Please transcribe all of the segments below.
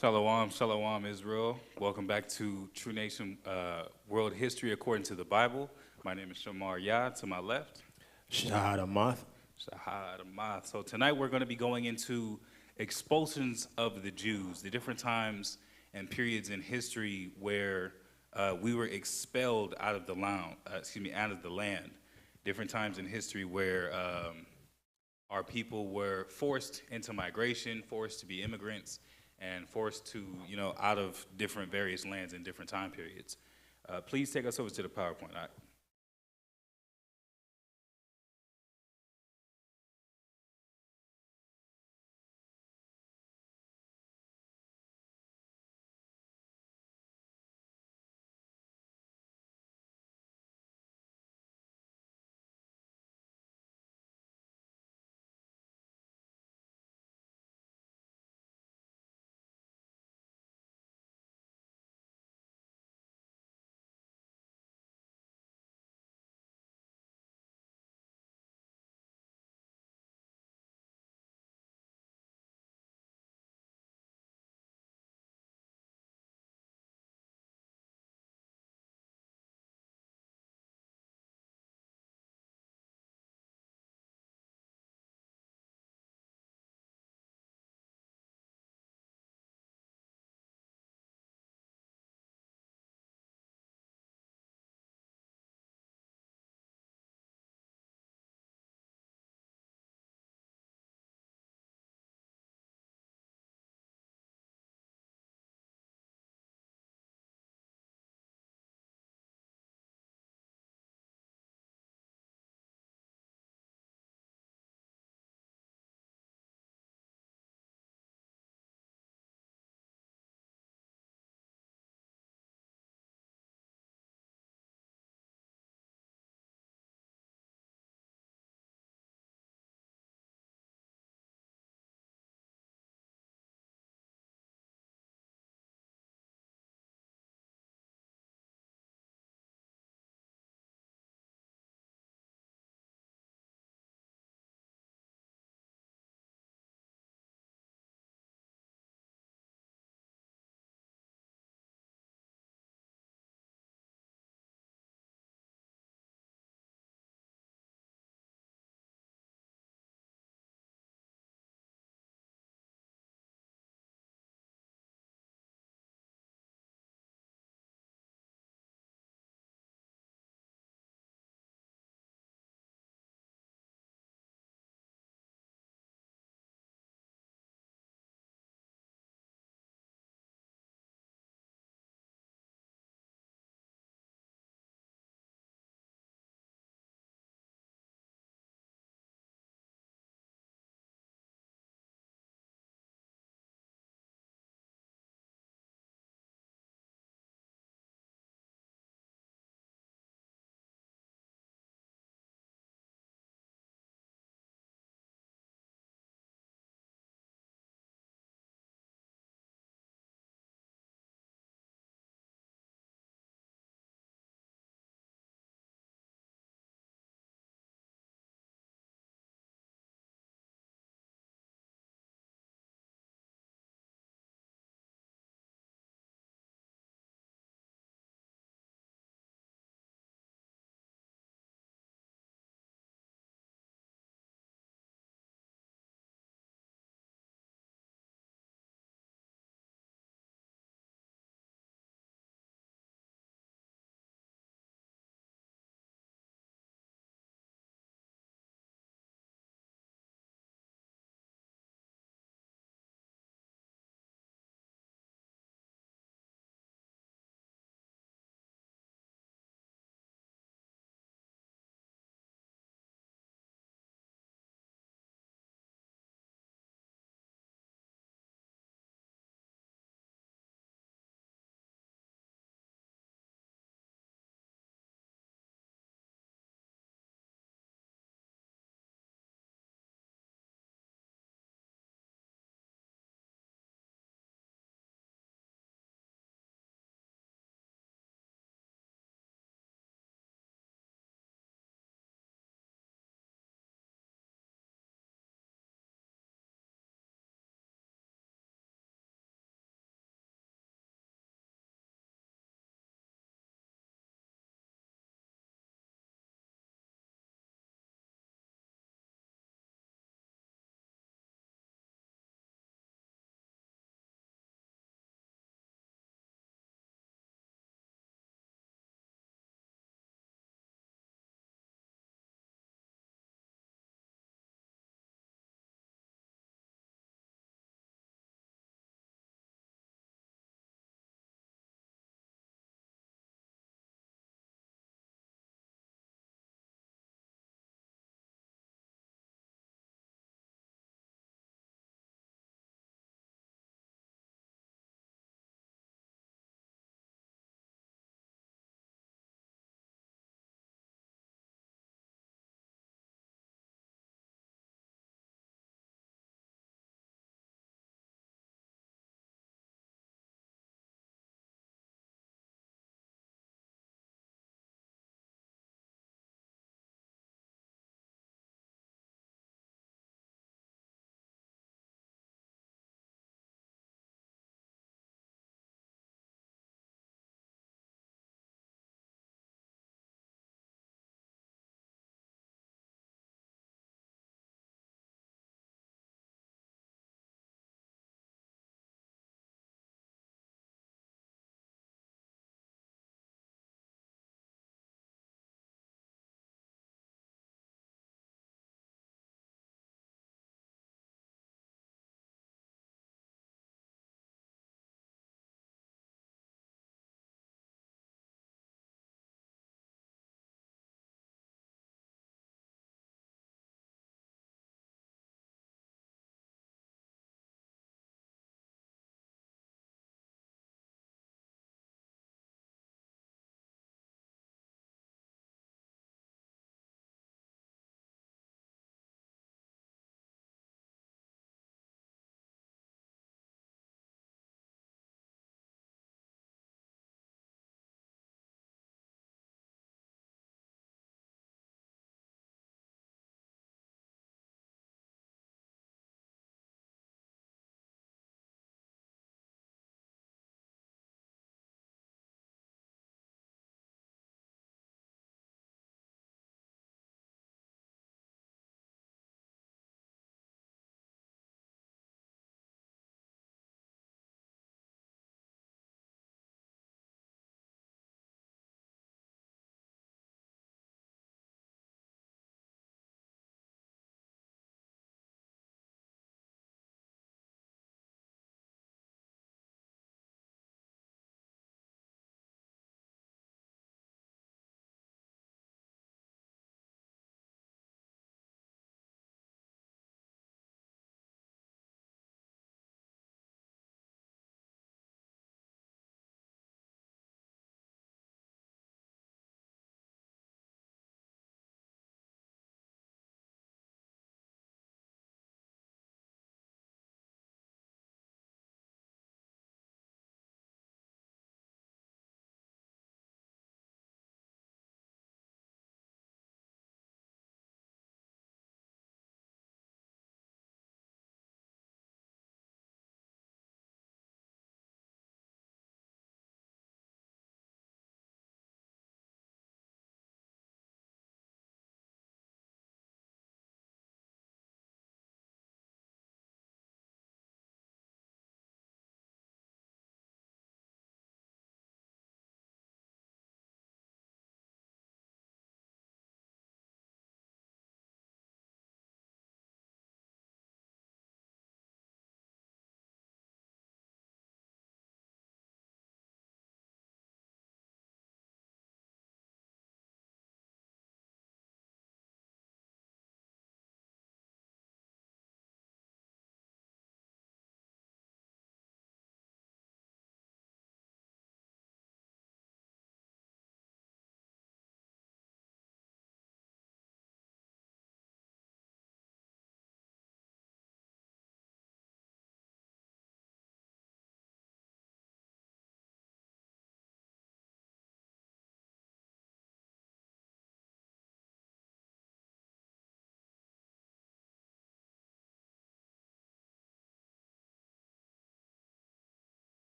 Shalom, shalom, Israel. Welcome back to True Nation World History According to the Bible. My name is SHAMAR to my left. Shahada. Shahad. So tonight we're going to be going into expulsions of the Jews, the different times and periods in history where we were expelled out of the land. Different times in history where our people were forced into migration, forced to be immigrants, and forced to, out of different various lands in different time periods. Please take us over to the PowerPoint.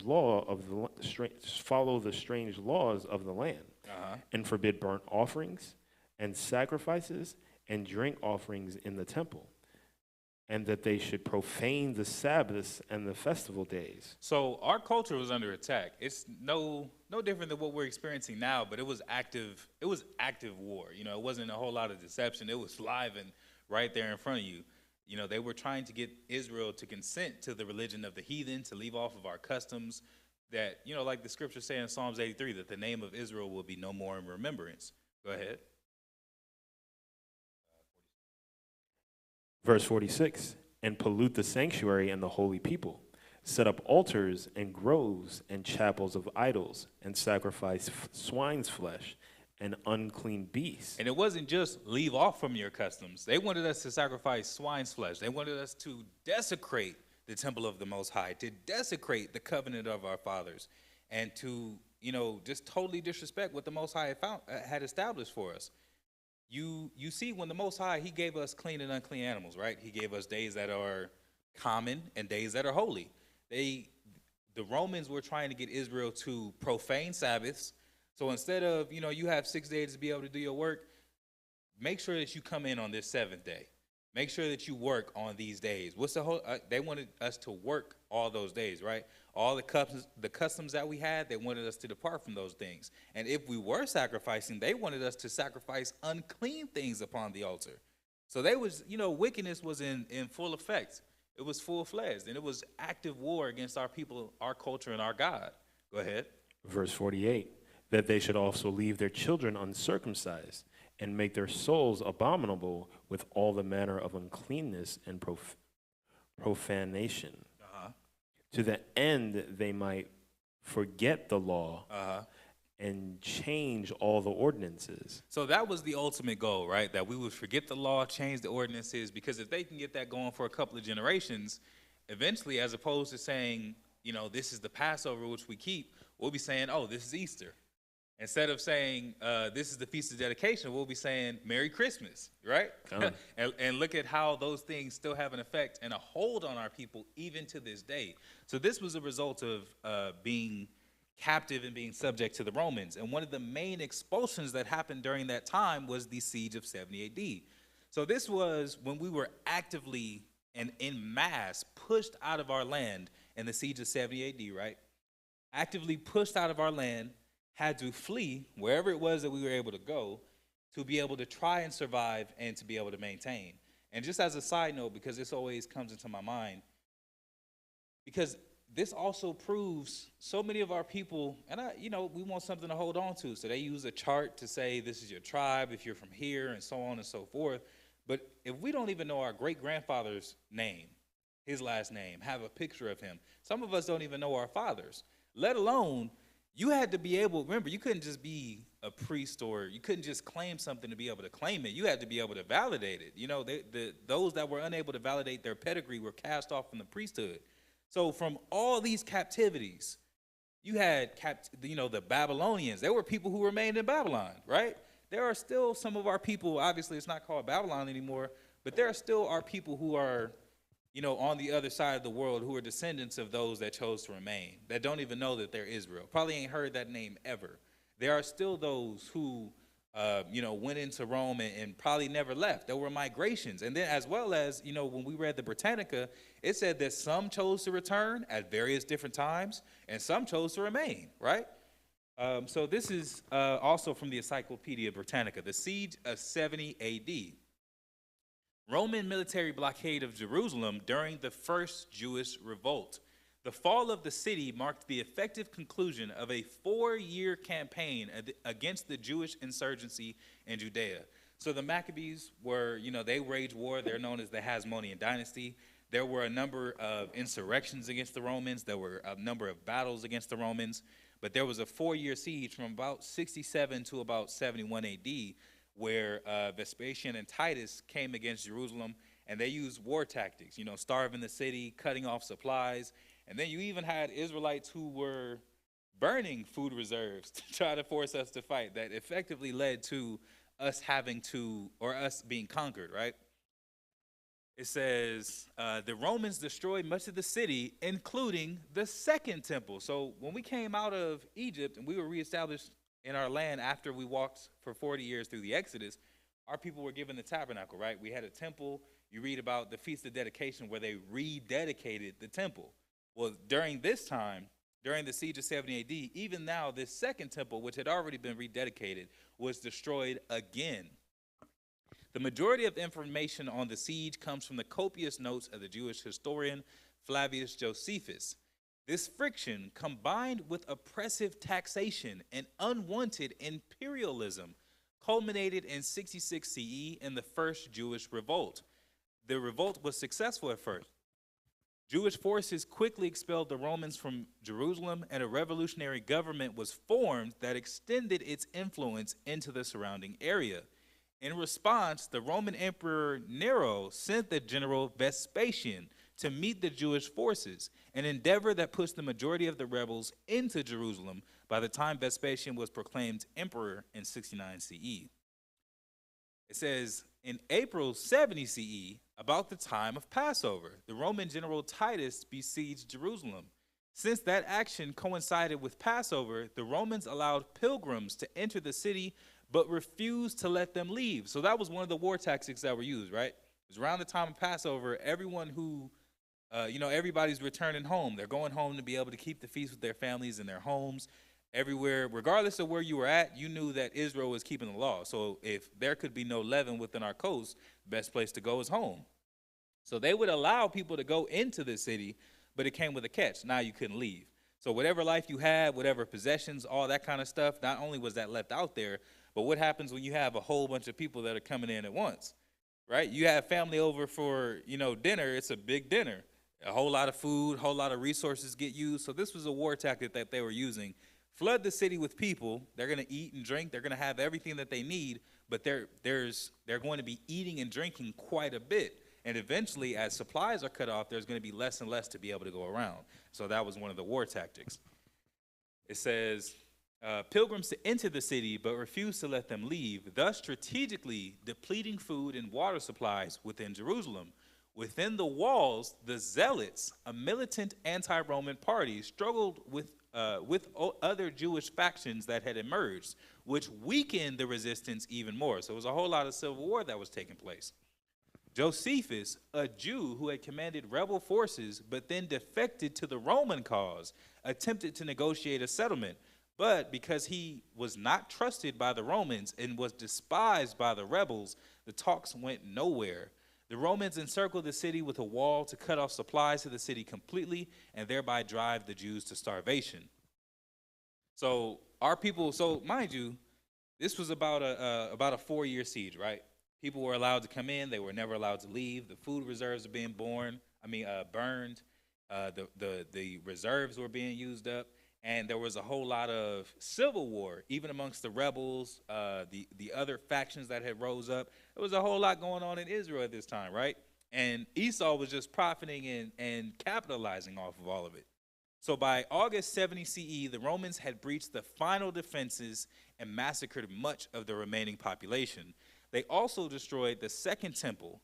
follow the strange laws of the land, and forbid burnt offerings and sacrifices and drink offerings in the temple, and that they should profane the Sabbaths and the festival days. So our culture was under attack. It's no different than what we're experiencing now, but it was active. It was active war. You know, it wasn't a whole lot of deception. It was live and right there in front of you. You know, they were trying to get Israel to consent to the religion of the heathen, to leave off of our customs. That, you know, like the scriptures say in Psalms 83, that the name of Israel will be no more in remembrance. Go ahead. Verse 46, and pollute the sanctuary and the holy people, set up altars and groves and chapels of idols, and sacrifice swine's flesh and unclean beasts. And it wasn't just leave off from your customs. They wanted us to sacrifice swine's flesh. They wanted us to desecrate the temple of the Most High, to desecrate the covenant of our fathers, and to, you know, just totally disrespect what the Most High had established for us. You see, when the Most High, he gave us clean and unclean animals, right? He gave us days that are common and days that are holy. The Romans were trying to get Israel to profane Sabbaths. So instead of, you know, you have 6 days to be able to do your work, make sure that you come in on this 7th day. Make sure that you work on these days. What's the whole? They wanted us to work all those days, right? All the customs that we had, they wanted us to depart from those things. And if we were sacrificing, they wanted us to sacrifice unclean things upon the altar. So they was, you know, wickedness was in full effect. It was full-fledged, and it was active war against our people, our culture, and our God. Go ahead. Verse 48, that they should also leave their children uncircumcised, and make their souls abominable with all the manner of uncleanness and profanation, to the end they might forget the law and change all the ordinances. So that was the ultimate goal, right? That we would forget the law, change the ordinances, because if they can get that going for a couple of generations, eventually, as opposed to saying, you know, this is the Passover which we keep, we'll be saying, oh, this is Easter. Instead of saying, this is the Feast of Dedication, we'll be saying, Merry Christmas, right? and look at how those things still have an effect and a hold on our people even to this day. So this was a result of being captive and being subject to the Romans. And one of the main expulsions that happened during that time was the siege of 70 AD. So this was when we were actively and en masse pushed out of our land in the siege of 70 AD, right? Actively pushed out of our land, had to flee wherever it was that we were able to go to be able to try and survive and to be able to maintain. And just as a side note, because this always comes into my mind, because this also proves so many of our people, and you know, we want something to hold on to. So they use a chart to say this is your tribe, if you're from here, and so on and so forth. But if we don't even know our great-grandfather's name, his last name, have a picture of him, some of us don't even know our fathers, let alone you had to be able, remember, you couldn't just be a priest, or you couldn't just claim something to be able to claim it. You had to be able to validate it. You know, those that were unable to validate their pedigree were cast off from the priesthood. So from all these captivities, you had, the Babylonians. There were people who remained in Babylon, right? There are still some of our people, obviously it's not called Babylon anymore, but there are still our people who are, you know, on the other side of the world, who are descendants of those that chose to remain, that don't even know that they're Israel. Probably ain't heard that name ever. There are still those who, went into Rome and probably never left. There were migrations. And then as well as, you know, when we read the Britannica, it said that some chose to return at various different times, and some chose to remain, right? So this is also from the Encyclopedia Britannica, the siege of 70 AD. Roman military blockade of Jerusalem during the first Jewish revolt. The fall of the city marked the effective conclusion of a 4-year campaign against the Jewish insurgency in Judea. So the Maccabees were, you know, they waged war. They're known as the Hasmonean dynasty. There were a number of insurrections against the Romans. There were a number of battles against the Romans. But there was a 4-year siege from about 67 to about 71 AD, where Vespasian and Titus came against Jerusalem, and they used war tactics, you know, starving the city, cutting off supplies. And then you even had Israelites who were burning food reserves to try to force us to fight. That effectively led to us us being conquered, right? It says, the Romans destroyed much of the city, including the second temple. So when we came out of Egypt and we were reestablished in our land after we walked for 40 years through the Exodus, our people were given the tabernacle, right? We had a temple. You read about the Feast of Dedication where they rededicated the temple. Well, during this time, during the siege of 70 AD, even now, this second temple, which had already been rededicated, was destroyed again. The majority of information on the siege comes from the copious notes of the Jewish historian Flavius Josephus. This friction, combined with oppressive taxation and unwanted imperialism, culminated in 66 CE in the First Jewish Revolt. The revolt was successful at first. Jewish forces quickly expelled the Romans from Jerusalem, and a revolutionary government was formed that extended its influence into the surrounding area. In response, the Roman Emperor Nero sent the general Vespasian to meet the Jewish forces, an endeavor that pushed the majority of the rebels into Jerusalem by the time Vespasian was proclaimed emperor in 69 CE. It says, in April 70 CE, about the time of Passover, the Roman general Titus besieged Jerusalem. Since that action coincided with Passover, the Romans allowed pilgrims to enter the city but refused to let them leave. So that was one of the war tactics that were used, right? It was around the time of Passover. Everyone who, everybody's returning home. They're going home to be able to keep the feast with their families in their homes. Everywhere, regardless of where you were at, you knew that Israel was keeping the law. So if there could be no leaven within our coast, the best place to go is home. So they would allow people to go into the city, but it came with a catch. Now you couldn't leave. So whatever life you had, whatever possessions, all that kind of stuff, not only was that left out there, but what happens when you have a whole bunch of people that are coming in at once, right? You have family over for, dinner. It's a big dinner. A whole lot of food, a whole lot of resources get used. So this was a war tactic that they were using. Flood the city with people. They're going to eat and drink. They're going to have everything that they need, but they're going to be eating and drinking quite a bit. And eventually, as supplies are cut off, there's going to be less and less to be able to go around. So that was one of the war tactics. It says, pilgrims to enter the city but refused to let them leave, thus strategically depleting food and water supplies within Jerusalem. Within the walls, the Zealots, a militant anti-Roman party, struggled with other Jewish factions that had emerged, which weakened the resistance even more. So it was a whole lot of civil war that was taking place. Josephus, a Jew who had commanded rebel forces but then defected to the Roman cause, attempted to negotiate a settlement, but because he was not trusted by the Romans and was despised by the rebels, the talks went nowhere. The Romans encircled the city with a wall to cut off supplies to the city completely and thereby drive the Jews to starvation. So our people, mind you, this was about a 4-year siege, right? People were allowed to come in. They were never allowed to leave. The food reserves are being burned. The reserves were being used up. And there was a whole lot of civil war, even amongst the rebels, the other factions that had rose up. There was a whole lot going on in Israel at this time, right? And Esau was just profiting and capitalizing off of all of it. So by August 70 CE, the Romans had breached the final defenses and massacred much of the remaining population. They also destroyed the second temple.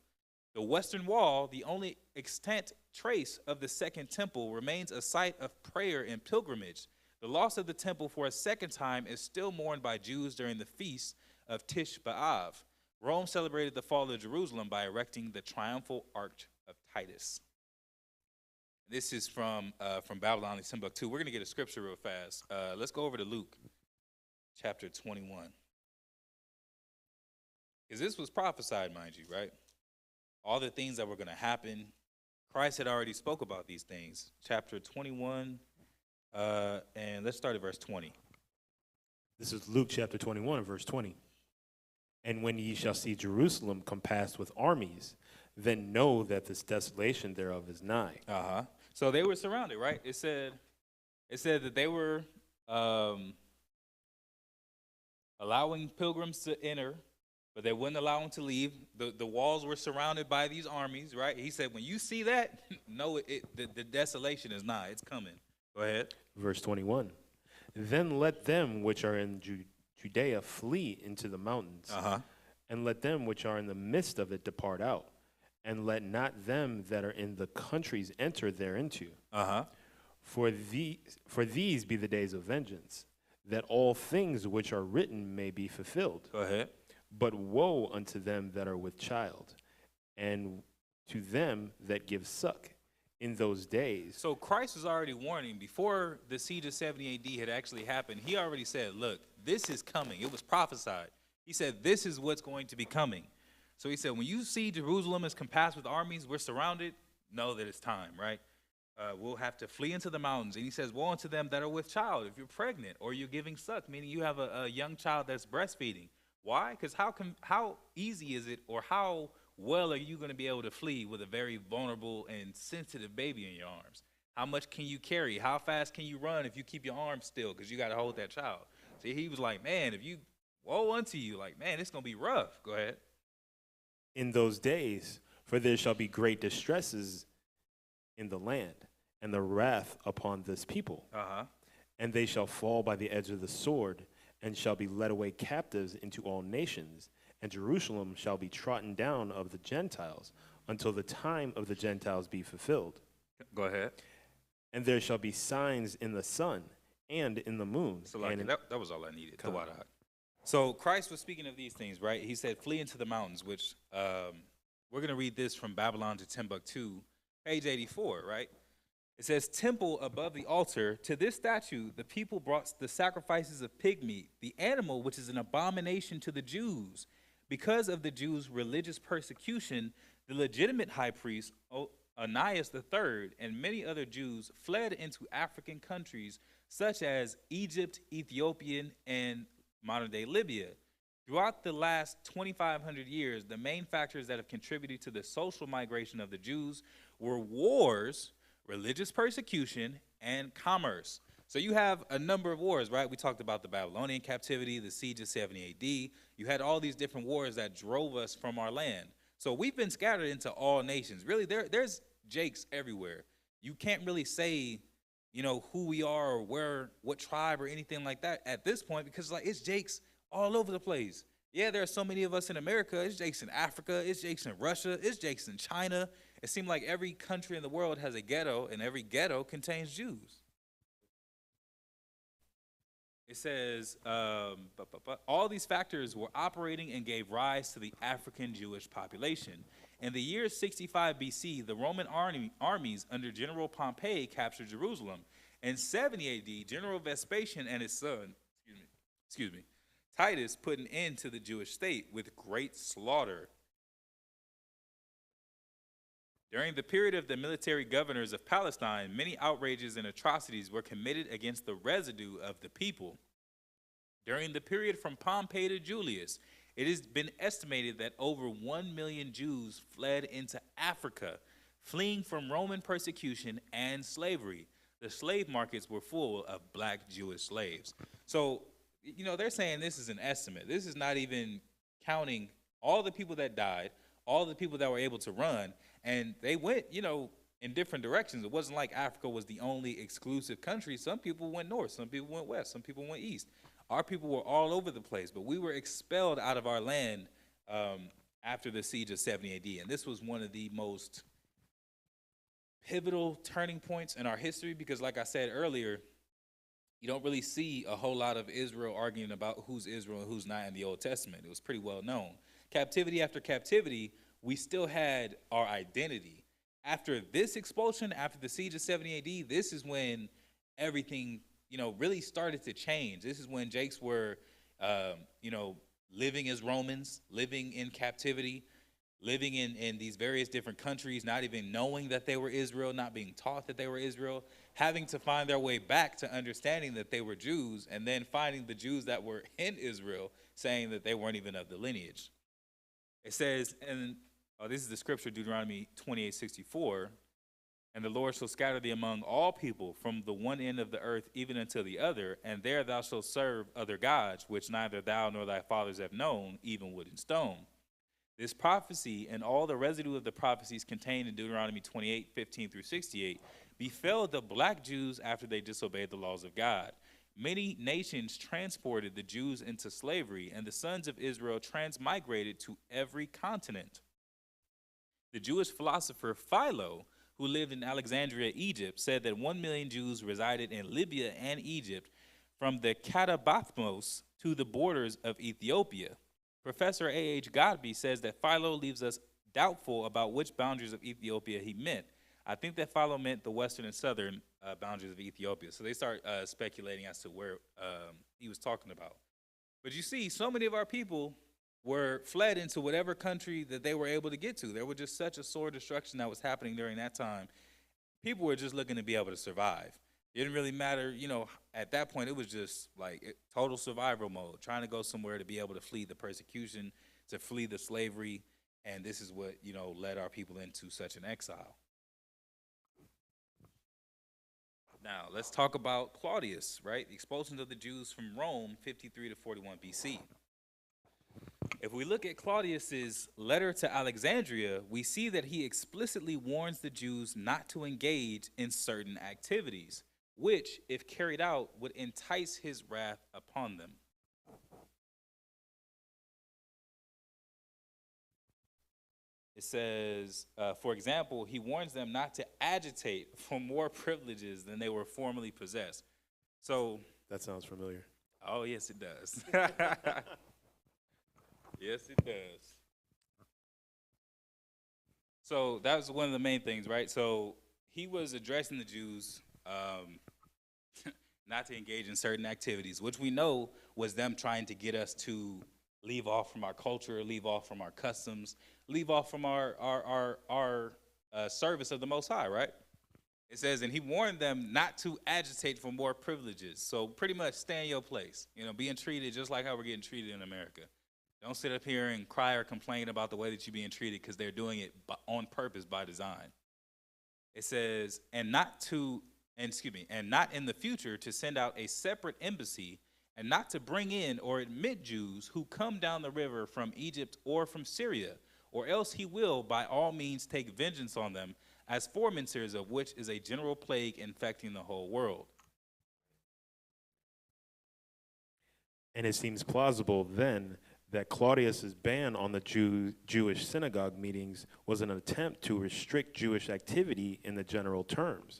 The Western Wall, the only extant trace of the second temple, remains a site of prayer and pilgrimage. The loss of the temple for a second time is still mourned by Jews during the feast of Tish B'Av. Rome celebrated the fall of Jerusalem by erecting the triumphal arch of Titus. This is from Babylon and Timbuktu. We're going to get a scripture real fast. Let's go over to Luke chapter 21. Because this was prophesied, mind you, right? All the things that were going to happen. Christ had already spoke about these things. Chapter 21, and let's start at verse 20. This is Luke chapter 21, verse 20. And when ye shall see Jerusalem compassed with armies, then know that this desolation thereof is nigh. So they were surrounded, right? It said that they were allowing pilgrims to enter, but they wouldn't allow them to leave. The walls were surrounded by these armies, right? He said, when you see that, know the desolation is nigh. It's coming. Go ahead. Verse 21. Then let them which are in Judea flee into the mountains, and let them which are in the midst of it depart out. and let not them that are in the countries enter thereinto. Uh-huh. For these be the days of vengeance, that all things which are written may be fulfilled. Go ahead. But woe unto them that are with child, and to them that give suck in those days. So Christ was already warning before the siege of 70 AD had actually happened. He already said, look, this is coming. It was prophesied. He said, this is what's going to be coming. So he said, when you see Jerusalem is compassed with armies, we're surrounded, know that it's time, right? We'll have to flee into the mountains. And he says, woe unto them that are with child. If you're pregnant or you're giving suck, meaning you have a young child that's breastfeeding. Why? Because how easy is it, or how well are you going to be able to flee with a very vulnerable and sensitive baby in your arms? How much can you carry? How fast can you run if you keep your arms still, because you got to hold that child? See, he was like, man, if you, woe unto you, like, man, it's going to be rough. Go ahead. In those days, for there shall be great distresses in the land, and the wrath upon this people. Uh-huh. And they shall fall by the edge of the sword, and shall be led away captives into all nations. And Jerusalem shall be trodden down of the Gentiles, until the time of the Gentiles be fulfilled. Go ahead. And there shall be signs in the sun and in the moon. So like, that was all I needed. So Christ was speaking of these things, right? He said, flee into the mountains, which we're going to read this from Babylon to Timbuktu, page 84, right? It says, temple above the altar, to this statue the people brought the sacrifices of pig meat, the animal which is an abomination to the Jews. Because of the Jews' religious persecution, the legitimate high priest, Onias III, and many other Jews fled into African countries such as Egypt, Ethiopia, and modern-day Libya. Throughout the last 2,500 years, the main factors that have contributed to the social migration of the Jews were wars, religious persecution, and commerce. So you have a number of wars, right? We talked about the Babylonian captivity, the siege of 70 AD. You had all these different wars that drove us from our land. So we've been scattered into all nations. Really, there's Jakes everywhere. You can't really say, you know, who we are or where, what tribe or anything like that at this point, because like it's Jakes all over the place. Yeah, there are so many of us in America. It's Jakes in Africa. It's Jakes in Russia. It's Jakes in China. It seems like every country in the world has a ghetto, and every ghetto contains Jews. It says, all these factors were operating and gave rise to the African Jewish population. In the year 65 BC, the Roman armies under General Pompey captured Jerusalem. In 70 AD, General Vespasian and his son, Titus, put an end to the Jewish state with great slaughter. During the period of the military governors of Palestine, many outrages and atrocities were committed against the residue of the people. During the period from Pompey to Julius, it has been estimated that over 1 million Jews fled into Africa, fleeing from Roman persecution and slavery. The slave markets were full of black Jewish slaves. So, you know, they're saying this is an estimate. This is not even counting all the people that died, all the people that were able to run, and they went, you know, in different directions. It wasn't like Africa was the only exclusive country. Some people went north, some people went west, some people went east. Our people were all over the place, but we were expelled out of our land after the siege of 70 AD, and this was one of the most pivotal turning points in our history because, like I said earlier, you don't really see a whole lot of Israel arguing about who's Israel and who's not in the Old Testament. It was pretty well known. Captivity after captivity, we still had our identity. After this expulsion, after the siege of 70 AD, this is when everything, you know, really started to change. This is when Jakes were, you know, living as Romans, living in captivity, living in these various different countries, not even knowing that they were Israel, not being taught that they were Israel, having to find their way back to understanding that they were Jews, and then finding the Jews that were in Israel saying that they weren't even of the lineage. It says, and this is the scripture, Deuteronomy 28:64, and the Lord shall scatter thee among all people from the one end of the earth even unto the other, and there thou shalt serve other gods, which neither thou nor thy fathers have known, even wood and stone. This prophecy and all the residue of the prophecies contained in Deuteronomy 28:15 through 68 befell the black Jews after they disobeyed the laws of God. Many nations transported the Jews into slavery, and the sons of Israel transmigrated to every continent. The Jewish philosopher Philo, who lived in Alexandria, Egypt, said that 1 million Jews resided in Libya and Egypt from the Katabathmos to the borders of Ethiopia. Professor A.H. Godby says that Philo leaves us doubtful about which boundaries of Ethiopia he meant. I think that Philo meant the western and southern boundaries of Ethiopia. So they start speculating as to where he was talking about. But you see, so many of our people were fled into whatever country that they were able to get to. There was just such a sore destruction that was happening during that time. People were just looking to be able to survive. It didn't really matter, you know, at that point it was just like total survival mode, trying to go somewhere to be able to flee the persecution, to flee the slavery, and this is what, you know, led our people into such an exile. Now, let's talk about Claudius, right? The expulsion of the Jews from Rome, 53 to 41 BC. If we look at Claudius's letter to Alexandria, we see that he explicitly warns the Jews not to engage in certain activities, which, if carried out, would entice his wrath upon them. It says, for example, he warns them not to agitate for more privileges than they were formerly possessed. So, That sounds familiar. oh, yes, it does. Yes, it does. So that was one of the main things, right? So he was addressing the Jews not to engage in certain activities, which we know was them trying to get us to leave off from our culture, leave off from our customs, leave off from our service of the Most High, right? It says, and he warned them not to agitate for more privileges. So pretty much stay in your place, you know, being treated just like how we're getting treated in America. Don't sit up here and cry or complain about the way that you're being treated, because they're doing it on purpose, by design. It says, and not in the future to send out a separate embassy, and not to bring in or admit Jews who come down the river from Egypt or from Syria, or else he will by all means take vengeance on them, as forementers of which is a general plague infecting the whole world. And it seems plausible then that Claudius's ban on the Jewish synagogue meetings was an attempt to restrict Jewish activity in the general terms,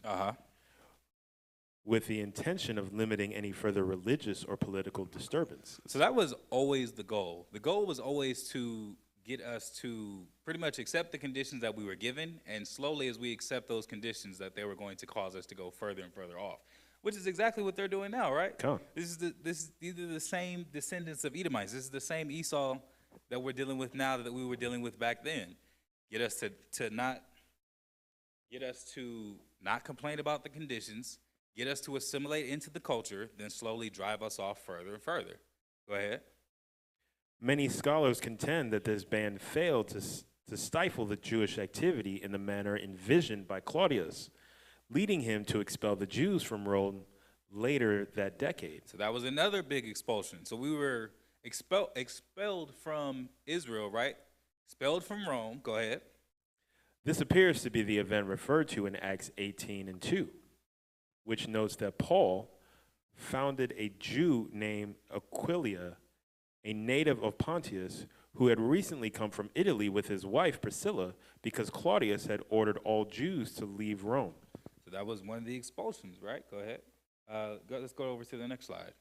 with the intention of limiting any further religious or political disturbance. So that was always the goal. The goal was always to get us to pretty much accept the conditions that we were given, and slowly as we accept those conditions, that they were going to cause us to go further and further off. Which is exactly what they're doing now, right? Come on. These are the same descendants of Edomites. This is the same Esau that we're dealing with now that we were dealing with back then. Get us to not complain about the conditions, get us to assimilate into the culture, then slowly drive us off further and further. Go ahead. Many scholars contend that this ban failed to stifle the Jewish activity in the manner envisioned by Claudius, leading him to expel the Jews from Rome later that decade. So that was another big expulsion. So we were expelled from Israel, right? Expelled from Rome. Go ahead. This appears to be the event referred to in Acts 18:2, which notes that Paul founded a Jew named Aquilia, a native of Pontus, who had recently come from Italy with his wife Priscilla, because Claudius had ordered all Jews to leave Rome. So that was one of the expulsions, right? Go ahead. Let's go over to the next slide.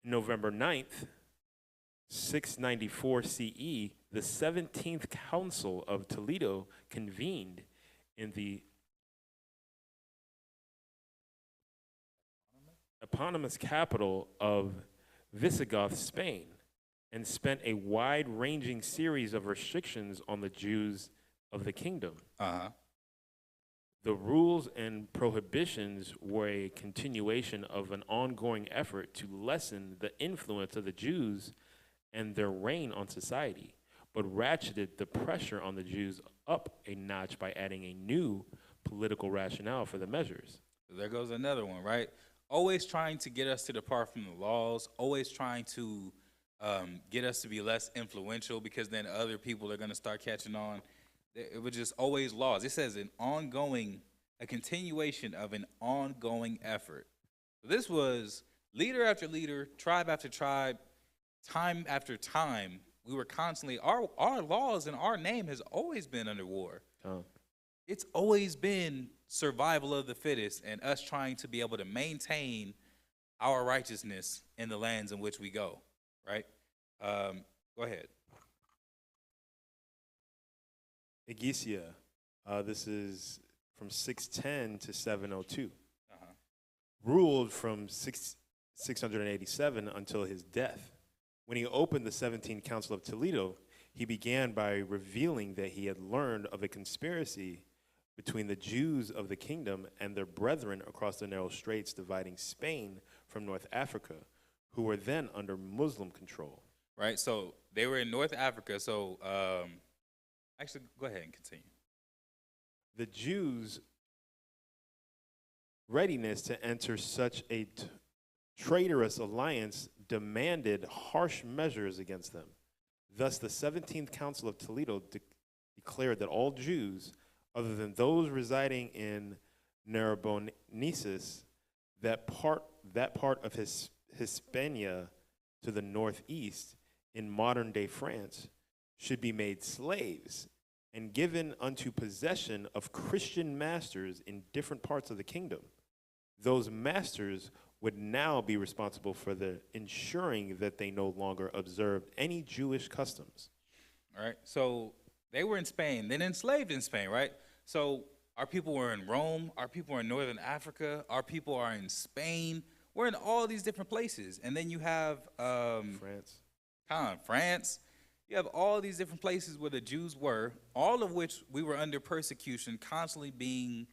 November 9th, 694 CE, the 17th Council of Toledo convened in the eponymous capital of Visigoth, Spain, and spent a wide-ranging series of restrictions on the Jews of the kingdom. The rules and prohibitions were a continuation of an ongoing effort to lessen the influence of the Jews and their reign on society, but ratcheted the pressure on the Jews up a notch by adding a new political rationale for the measures. So there goes another one, right? Always trying to get us to depart from the laws, always trying to get us to be less influential, because then other people are going to start catching on. It was just always laws. It says a continuation of an ongoing effort. So this was leader after leader, tribe after tribe, time after time, we were constantly, our laws and our name has always been under war. It's always been survival of the fittest and us trying to be able to maintain our righteousness in the lands in which we go, right? Go ahead. Egisia, this is from 610 to 702. Ruled from 687 until his death. When he opened the 17th Council of Toledo, he began by revealing that he had learned of a conspiracy between the Jews of the kingdom and their brethren across the narrow straits dividing Spain from North Africa, who were then under Muslim control. Right, so they were in North Africa, so actually, go ahead and continue. The Jews' readiness to enter such a traitorous alliance demanded harsh measures against them. Thus, the 17th Council of Toledo declared that all Jews, other than those residing in Narbonensis, that part of Hispania to the northeast in modern-day France, should be made slaves and given unto possession of Christian masters in different parts of the kingdom. Those masters would now be responsible for the ensuring that they no longer observed any Jewish customs. All right, so they were in Spain, then enslaved in Spain, right? So our people were in Rome, our people are in Northern Africa, our people are in Spain. We're in all these different places. And then you have France. You have all these different places where the Jews were, all of which we were under persecution, constantly being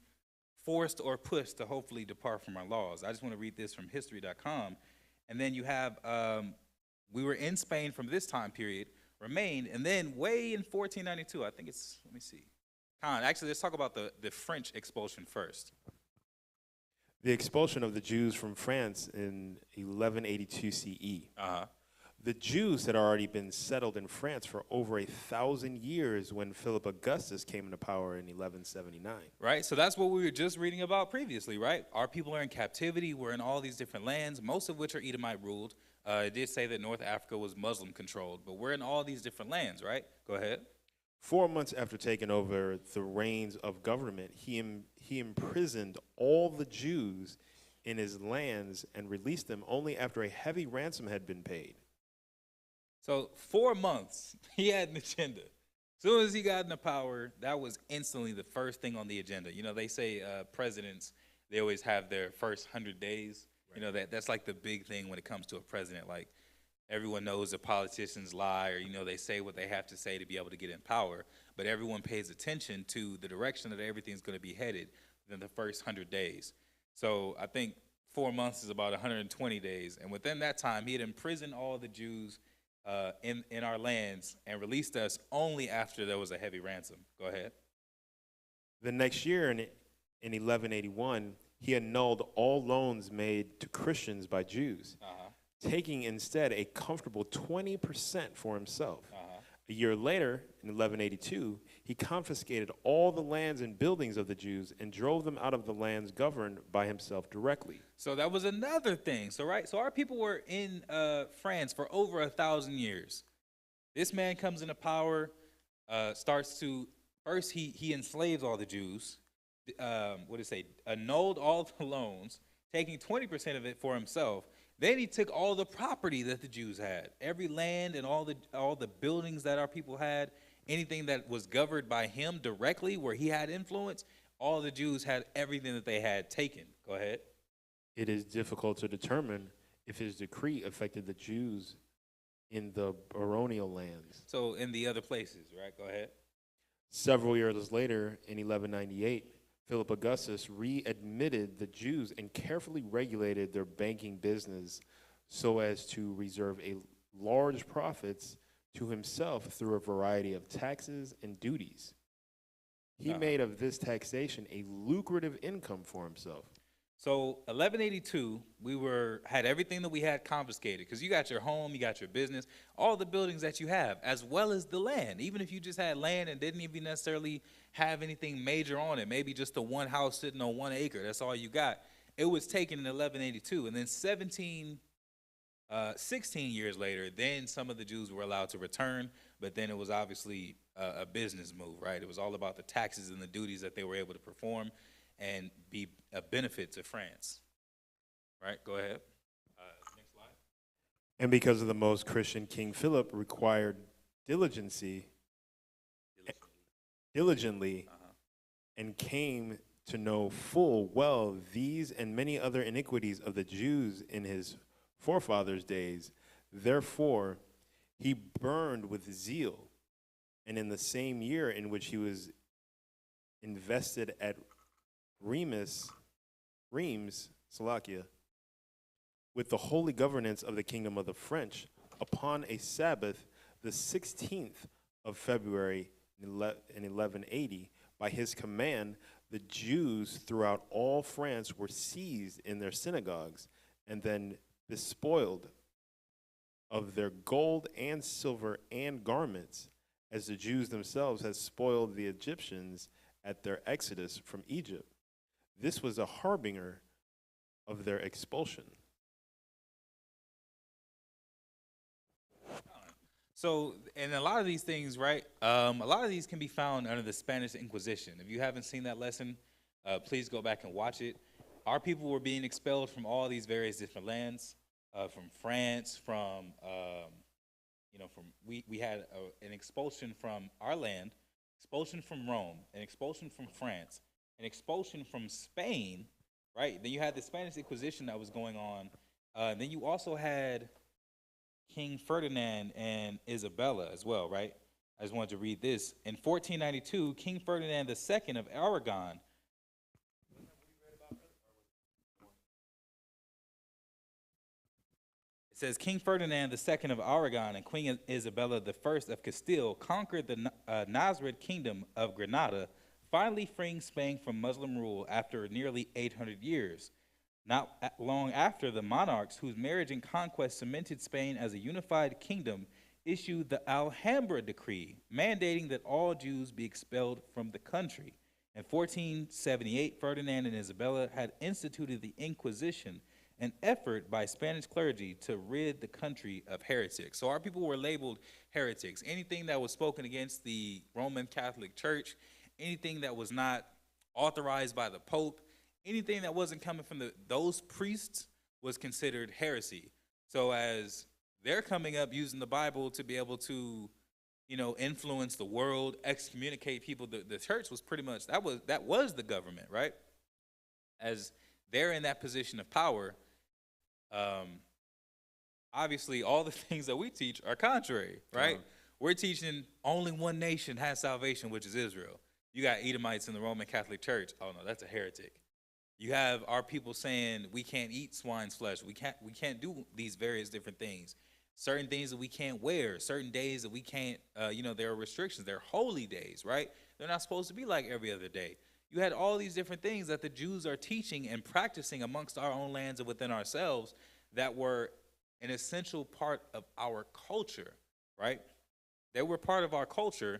forced or pushed to hopefully depart from our laws. I just want to read this from history.com. And then you have, we were in Spain from this time period, remained, and then way in 1492, I think it's, let me see. Actually, let's talk about the French expulsion first. The expulsion of the Jews from France in 1182 CE. The Jews had already been settled in France for over 1,000 years when Philip Augustus came into power in 1179. Right, so that's what we were just reading about previously, right? Our people are in captivity. We're in all these different lands, most of which are Edomite ruled. It did say that North Africa was Muslim controlled, but we're in all these different lands, right? Go ahead. 4 months after taking over the reins of government, he imprisoned all the Jews in his lands and released them only after a heavy ransom had been paid. So 4 months, he had an agenda. As soon as he got into power, that was instantly the first thing on the agenda. You know, they say presidents, they always have their first 100 days. Right. You know, that's like the big thing when it comes to a president. Like, everyone knows that politicians lie, or, you know, they say what they have to say to be able to get in power, but everyone pays attention to the direction that everything's going to be headed within the first 100 days. So I think 4 months is about 120 days. And within that time, he had imprisoned all the Jews in our lands and released us only after there was a heavy ransom. Go ahead. The next year, in 1181, he annulled all loans made to Christians by Jews, taking instead a comfortable 20% for himself. A year later, in 1182, he confiscated all the lands and buildings of the Jews and drove them out of the lands governed by himself directly. So that was another thing. So our people were in France for over 1,000 years. This man comes into power, first he enslaves all the Jews, annulled all the loans, taking 20% of it for himself. Then he took all the property that the Jews had, every land and all the buildings that our people had, anything that was governed by him directly where he had influence, all the Jews had everything that they had taken. Go ahead. It is difficult to determine if his decree affected the Jews in the baronial lands. So in the other places, right? Go ahead. Several years later, in 1198, Philip Augustus readmitted the Jews and carefully regulated their banking business so as to reserve large profits to himself through a variety of taxes and duties. He made of this taxation a lucrative income for himself. So 1182, we had everything that we had confiscated, because you got your home, you got your business, all the buildings that you have, as well as the land. Even if you just had land and didn't even necessarily have anything major on it, maybe just the one house sitting on 1 acre, that's all you got. It was taken in 1182, and then 16 years later, then some of the Jews were allowed to return, but then it was obviously a business move, right? It was all about the taxes and the duties that they were able to perform and be a benefit to France, right? Go ahead. Next slide. And because of the most Christian King Philip required diligency, diligently, and came to know full well these and many other iniquities of the Jews in his forefathers' days. Therefore, he burned with zeal, and in the same year in which he was invested at Reims, Salakia, with the holy governance of the kingdom of the French, upon a Sabbath, the 16th of February in 1180, by his command, the Jews throughout all France were seized in their synagogues and then despoiled of their gold and silver and garments, as the Jews themselves had spoiled the Egyptians at their exodus from Egypt. This was a harbinger of their expulsion. So, and a lot of these things, right? A lot of these can be found under the Spanish Inquisition. If you haven't seen that lesson, please go back and watch it. Our people were being expelled from all these various different lands, from France, we had an expulsion from our land, expulsion from Rome, an expulsion from France, an expulsion from Spain, right? Then you had the Spanish Inquisition that was going on. Then you also had King Ferdinand and Isabella as well, right? I just wanted to read this. In 1492, King Ferdinand II of Aragon. It says, King Ferdinand II of Aragon and Queen Isabella I of Castile conquered the Nasrid kingdom of Granada, finally freeing Spain from Muslim rule after nearly 800 years. Not long after, the monarchs, whose marriage and conquest cemented Spain as a unified kingdom, issued the Alhambra decree, mandating that all Jews be expelled from the country. In 1478, Ferdinand and Isabella had instituted the Inquisition, an effort by Spanish clergy to rid the country of heretics. So our people were labeled heretics. Anything that was spoken against the Roman Catholic Church, anything that was not authorized by the Pope, anything that wasn't coming from those priests was considered heresy. So as they're coming up using the Bible to be able to, influence the world, excommunicate people, the church was pretty much, that was the government, right? As they're in that position of power, obviously all the things that we teach are contrary, right? We're teaching only one nation has salvation, which is Israel. You got Edomites in the Roman Catholic Church. Oh no, that's a heretic. You have our people saying we can't eat swine's flesh. We can't do these various different things. Certain things that we can't wear. Certain days that we can't. There are restrictions. They're holy days, right? They're not supposed to be like every other day. You had all these different things that the Jews are teaching and practicing amongst our own lands and within ourselves that were an essential part of our culture, right? They were part of our culture.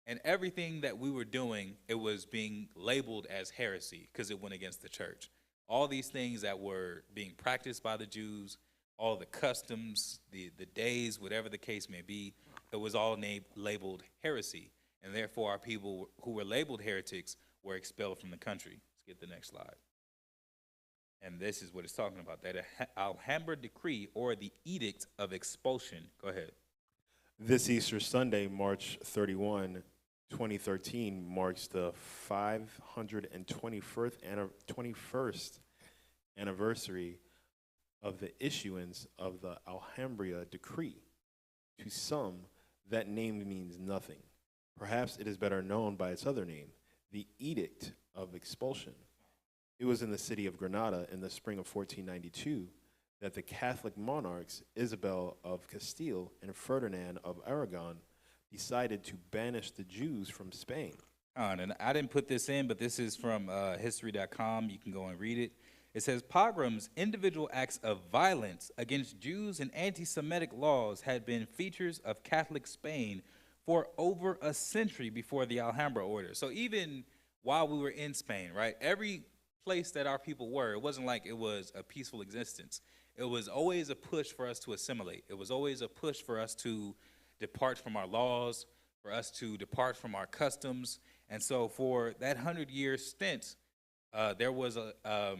And everything that we were doing, it was being labeled as heresy because it went against the church. All these things that were being practiced by the Jews, all the customs, the days, whatever the case may be, it was all labeled heresy. And therefore, our people who were labeled heretics were expelled from the country. Let's get the next slide. And this is what it's talking about, that Alhambra decree, or the Edict of Expulsion. Go ahead. This Easter Sunday, March 31, 2013, marks the 521st anniversary of the issuance of the Alhambra decree. To some, that name means nothing. Perhaps it is better known by its other name, the Edict of Expulsion. It was in the city of Granada in the spring of 1492 that the Catholic monarchs, Isabel of Castile and Ferdinand of Aragon, decided to banish the Jews from Spain. And I didn't put this in, but this is from history.com. You can go and read it. It says, pogroms, individual acts of violence against Jews and anti-Semitic laws had been features of Catholic Spain for over a century before the Alhambra order. So even while we were in Spain, right, every place that our people were, it wasn't like it was a peaceful existence. It was always a push for us to assimilate. It was always a push for us to depart from our laws, for us to depart from our customs. And so for that 100-year stint, there was a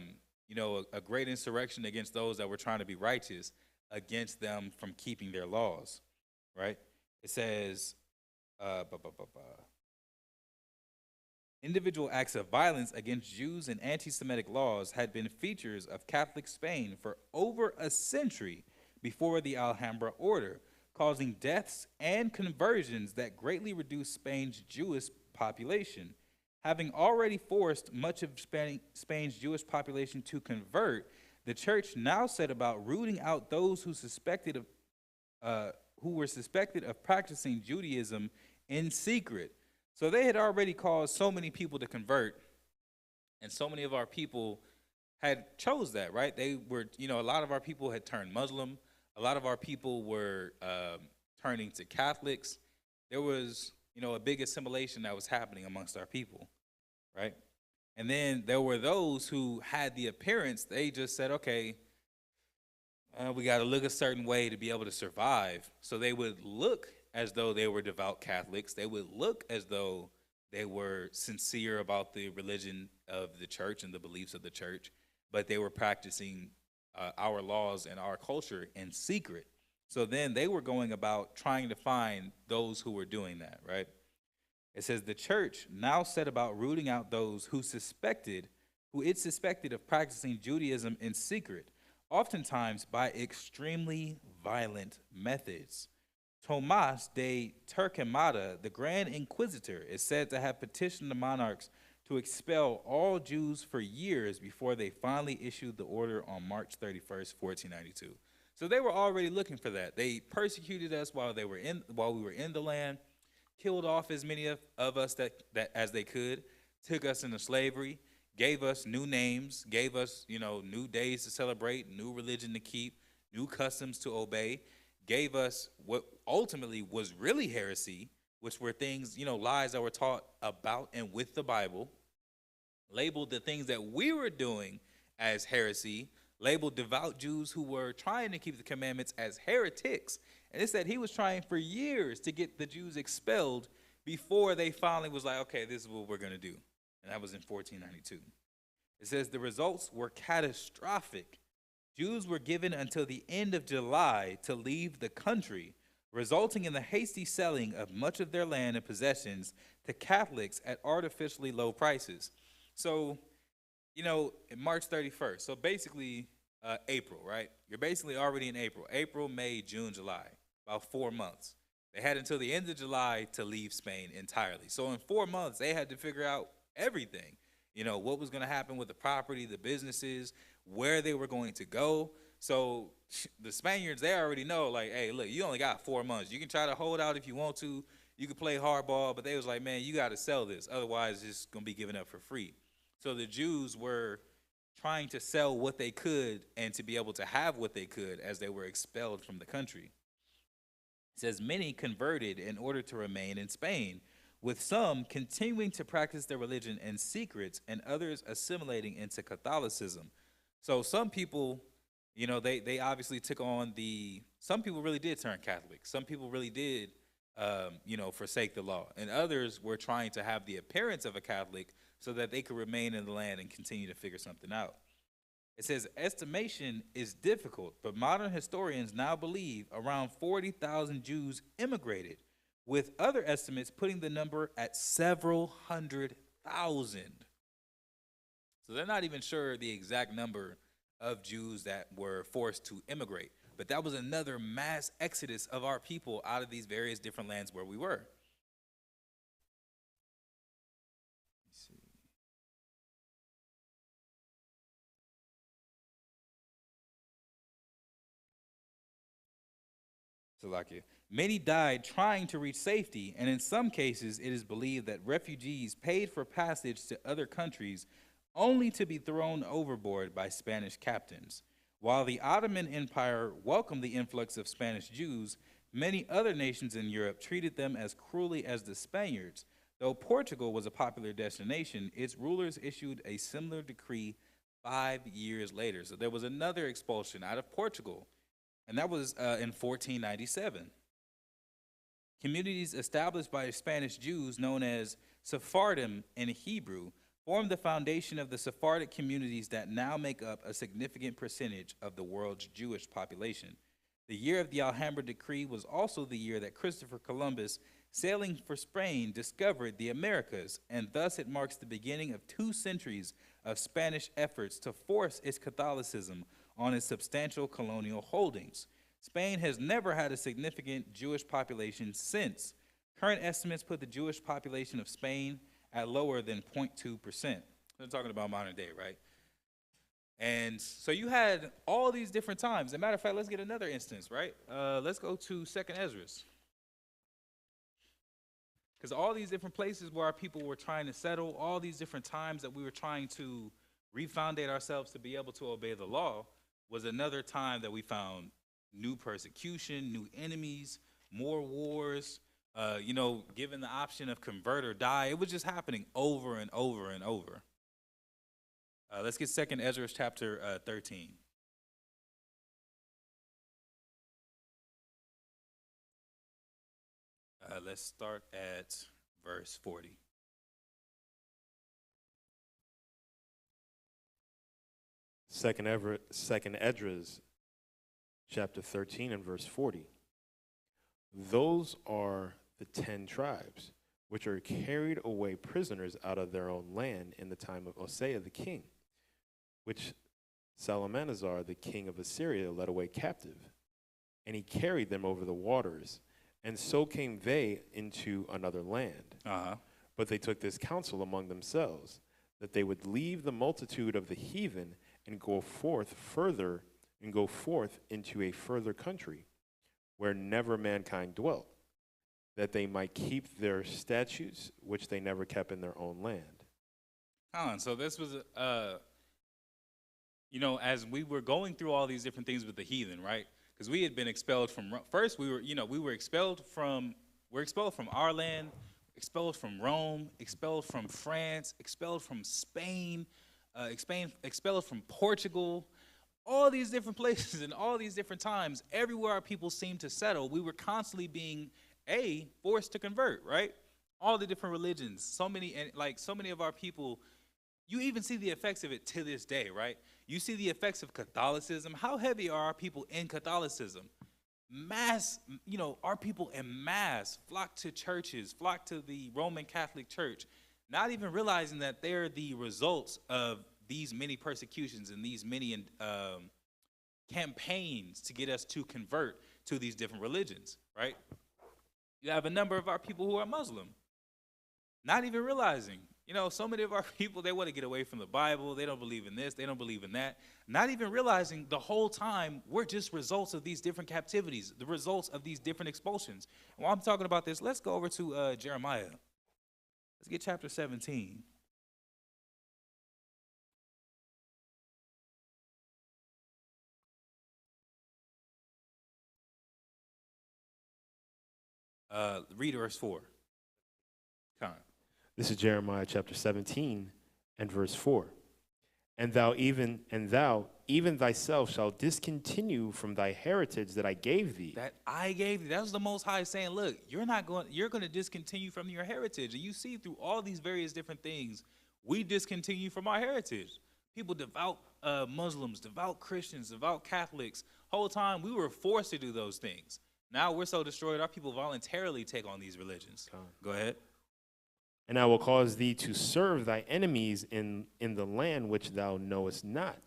great insurrection against those that were trying to be righteous, against them from keeping their laws, right? It says, uh, bu- bu- bu- bu- individual acts of violence against Jews and anti-Semitic laws had been features of Catholic Spain for over a century before the Alhambra order, causing deaths and conversions that greatly reduced Spain's Jewish population. Having already forced much of Spain's Jewish population to convert, the church now set about rooting out those who were suspected of practicing Judaism in secret. So they had already caused so many people to convert, and so many of our people had chose that, right? They were, a lot of our people had turned Muslim. A lot of our people were turning to Catholics. There was, a big assimilation that was happening amongst our people, right? And then there were those who had the appearance. They just said, okay, we got to look a certain way to be able to survive. So they would look as though they were devout Catholics. They would look as though they were sincere about the religion of the church and the beliefs of the church, but they were practicing our laws and our culture in secret. So then they were going about trying to find those who were doing that, right? It says the church now set about rooting out those who it suspected of practicing Judaism in secret, oftentimes by extremely violent methods. Tomás de Torquemada, the Grand Inquisitor, is said to have petitioned the monarchs to expel all Jews for years before they finally issued the order on March 31st, 1492. So they were already looking for that. They persecuted us while we were in the land, killed off as many of us that as they could, took us into slavery, gave us new names, gave us, new days to celebrate, new religion to keep, new customs to obey, gave us what ultimately was really heresy, which were things, lies that were taught about and with the Bible, labeled the things that we were doing as heresy, labeled devout Jews who were trying to keep the commandments as heretics. And it said he was trying for years to get the Jews expelled before they finally was like, okay, this is what we're going to do. And that was in 1492. It says the results were catastrophic. Jews were given until the end of July to leave the country, resulting in the hasty selling of much of their land and possessions to Catholics at artificially low prices. So, in March 31st, so basically April, right? You're basically already in April. April, May, June, July, about 4 months. They had until the end of July to leave Spain entirely. So in 4 months, they had to figure out everything. What was going to happen with the property, the businesses, where they were going to go. So the Spaniards, they already know, like, hey, look, you only got 4 months. You can try to hold out if you want to. You can play hardball, but they was like, man, you got to sell this. Otherwise, it's going to be given up for free. So the Jews were trying to sell what they could and to be able to have what they could as they were expelled from the country. It says many converted in order to remain in Spain, with some continuing to practice their religion in secret and others assimilating into Catholicism. So some people, they obviously took on some people really did turn Catholic. Some people really did, forsake the law. And others were trying to have the appearance of a Catholic so that they could remain in the land and continue to figure something out. It says estimation is difficult, but modern historians now believe around 40,000 Jews immigrated, with other estimates putting the number at several hundred thousand. So they're not even sure the exact number of Jews that were forced to immigrate. But that was another mass exodus of our people out of these various different lands where we were. Let's see. Salakia. Many died trying to reach safety, and in some cases, it is believed that refugees paid for passage to other countries only to be thrown overboard by Spanish captains. While the Ottoman Empire welcomed the influx of Spanish Jews, many other nations in Europe treated them as cruelly as the Spaniards. Though Portugal was a popular destination, its rulers issued a similar decree 5 years later. So there was another expulsion out of Portugal, and that was in 1497. Communities established by Spanish Jews, known as Sephardim in Hebrew, formed the foundation of the Sephardic communities that now make up a significant percentage of the world's Jewish population. The year of the Alhambra Decree was also the year that Christopher Columbus, sailing for Spain, discovered the Americas, and thus it marks the beginning of 2 centuries of Spanish efforts to force its Catholicism on its substantial colonial holdings. Spain has never had a significant Jewish population since. Current estimates put the Jewish population of Spain at lower than 0.2%. We're talking about modern day, right? And so you had all these different times. As a matter of fact, let's get another instance, right? Let's go to 2nd Esdras. Because all these different places where our people were trying to settle, all these different times that we were trying to refoundate ourselves to be able to obey the law, was another time that we found new persecution, new enemies, more wars, given the option of convert or die. It was just happening over and over and over. Let's get 2nd Ezra chapter 13. Let's start at verse 40. Second Esdras, chapter 13 and verse 40. Those are the 10 tribes which are carried away prisoners out of their own land in the time of Osea the king, which Salmanasar the king of Assyria led away captive, and he carried them over the waters, and so came they into another land. But they took this counsel among themselves, that they would leave the multitude of the heathen and go forth into a further country, where never mankind dwelt, that they might keep their statutes, which they never kept in their own land. So this was, as we were going through all these different things with the heathen, right? Because we had been expelled from, first we were expelled from our land, expelled from Rome, expelled from France, expelled from Spain, expelled from Portugal, all these different places and all these different times. Everywhere our people seemed to settle, we were constantly being forced to convert, right? All the different religions, so many of our people, you even see the effects of it to this day, right? You see the effects of Catholicism. How heavy are our people in Catholicism? Our people en masse flock to churches, flock to the Roman Catholic Church, not even realizing that they're the results of these many persecutions and these many campaigns to get us to convert to these different religions, right? You have a number of our people who are Muslim, not even realizing. So many of our people, they want to get away from the Bible. They don't believe in this. They don't believe in that. Not even realizing the whole time we're just results of these different captivities, the results of these different expulsions. And while I'm talking about this, let's go over to Jeremiah. Let's get chapter 17. Read verse 4. Come on. This is Jeremiah chapter 17 and verse 4. And thou even thyself shalt discontinue from thy heritage that I gave thee. That I gave thee. That was the Most High saying, look, you're going to discontinue from your heritage. And you see through all these various different things, we discontinue from our heritage. People, devout Muslims, devout Christians, devout Catholics, whole time we were forced to do those things. Now we're so destroyed, our people voluntarily take on these religions. Go ahead. And I will cause thee to serve thy enemies in the land which thou knowest not.